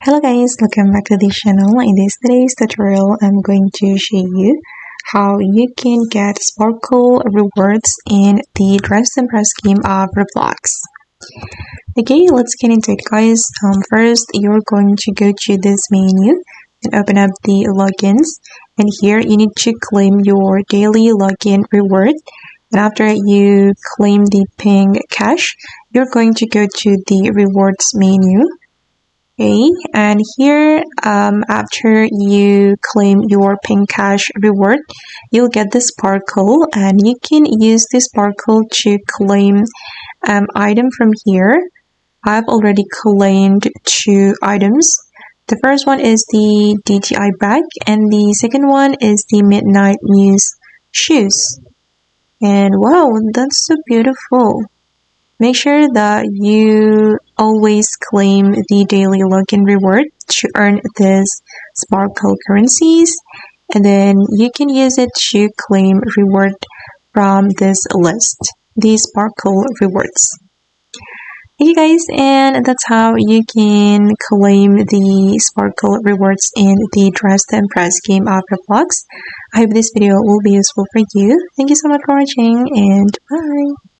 Hello guys, welcome back to the channel. In today's tutorial, I'm going to show you how you can get sparkle rewards in the Dress and Press game of Roblox. Okay, let's get into it guys. First, you're going to go to this menu and open up the logins. And here you need to claim your daily login reward. And after you claim the pink cash, you're going to go to the rewards menu. Okay, and here after you claim your pink cash reward, you'll get the sparkle, and you can use the sparkle to claim item from here. I've already claimed 2 items. The first one is the DTI bag, and the second one is the Midnight Muse shoes. And wow, that's so beautiful. Make sure that you always claim the daily login reward to earn this sparkle currencies, and then you can use it to claim reward from this list, the sparkle rewards. Okay guys, and that's how you can claim the sparkle rewards in the Dress to Impress game of Roblox. I hope this video will be useful for you. Thank you so much for watching, and bye!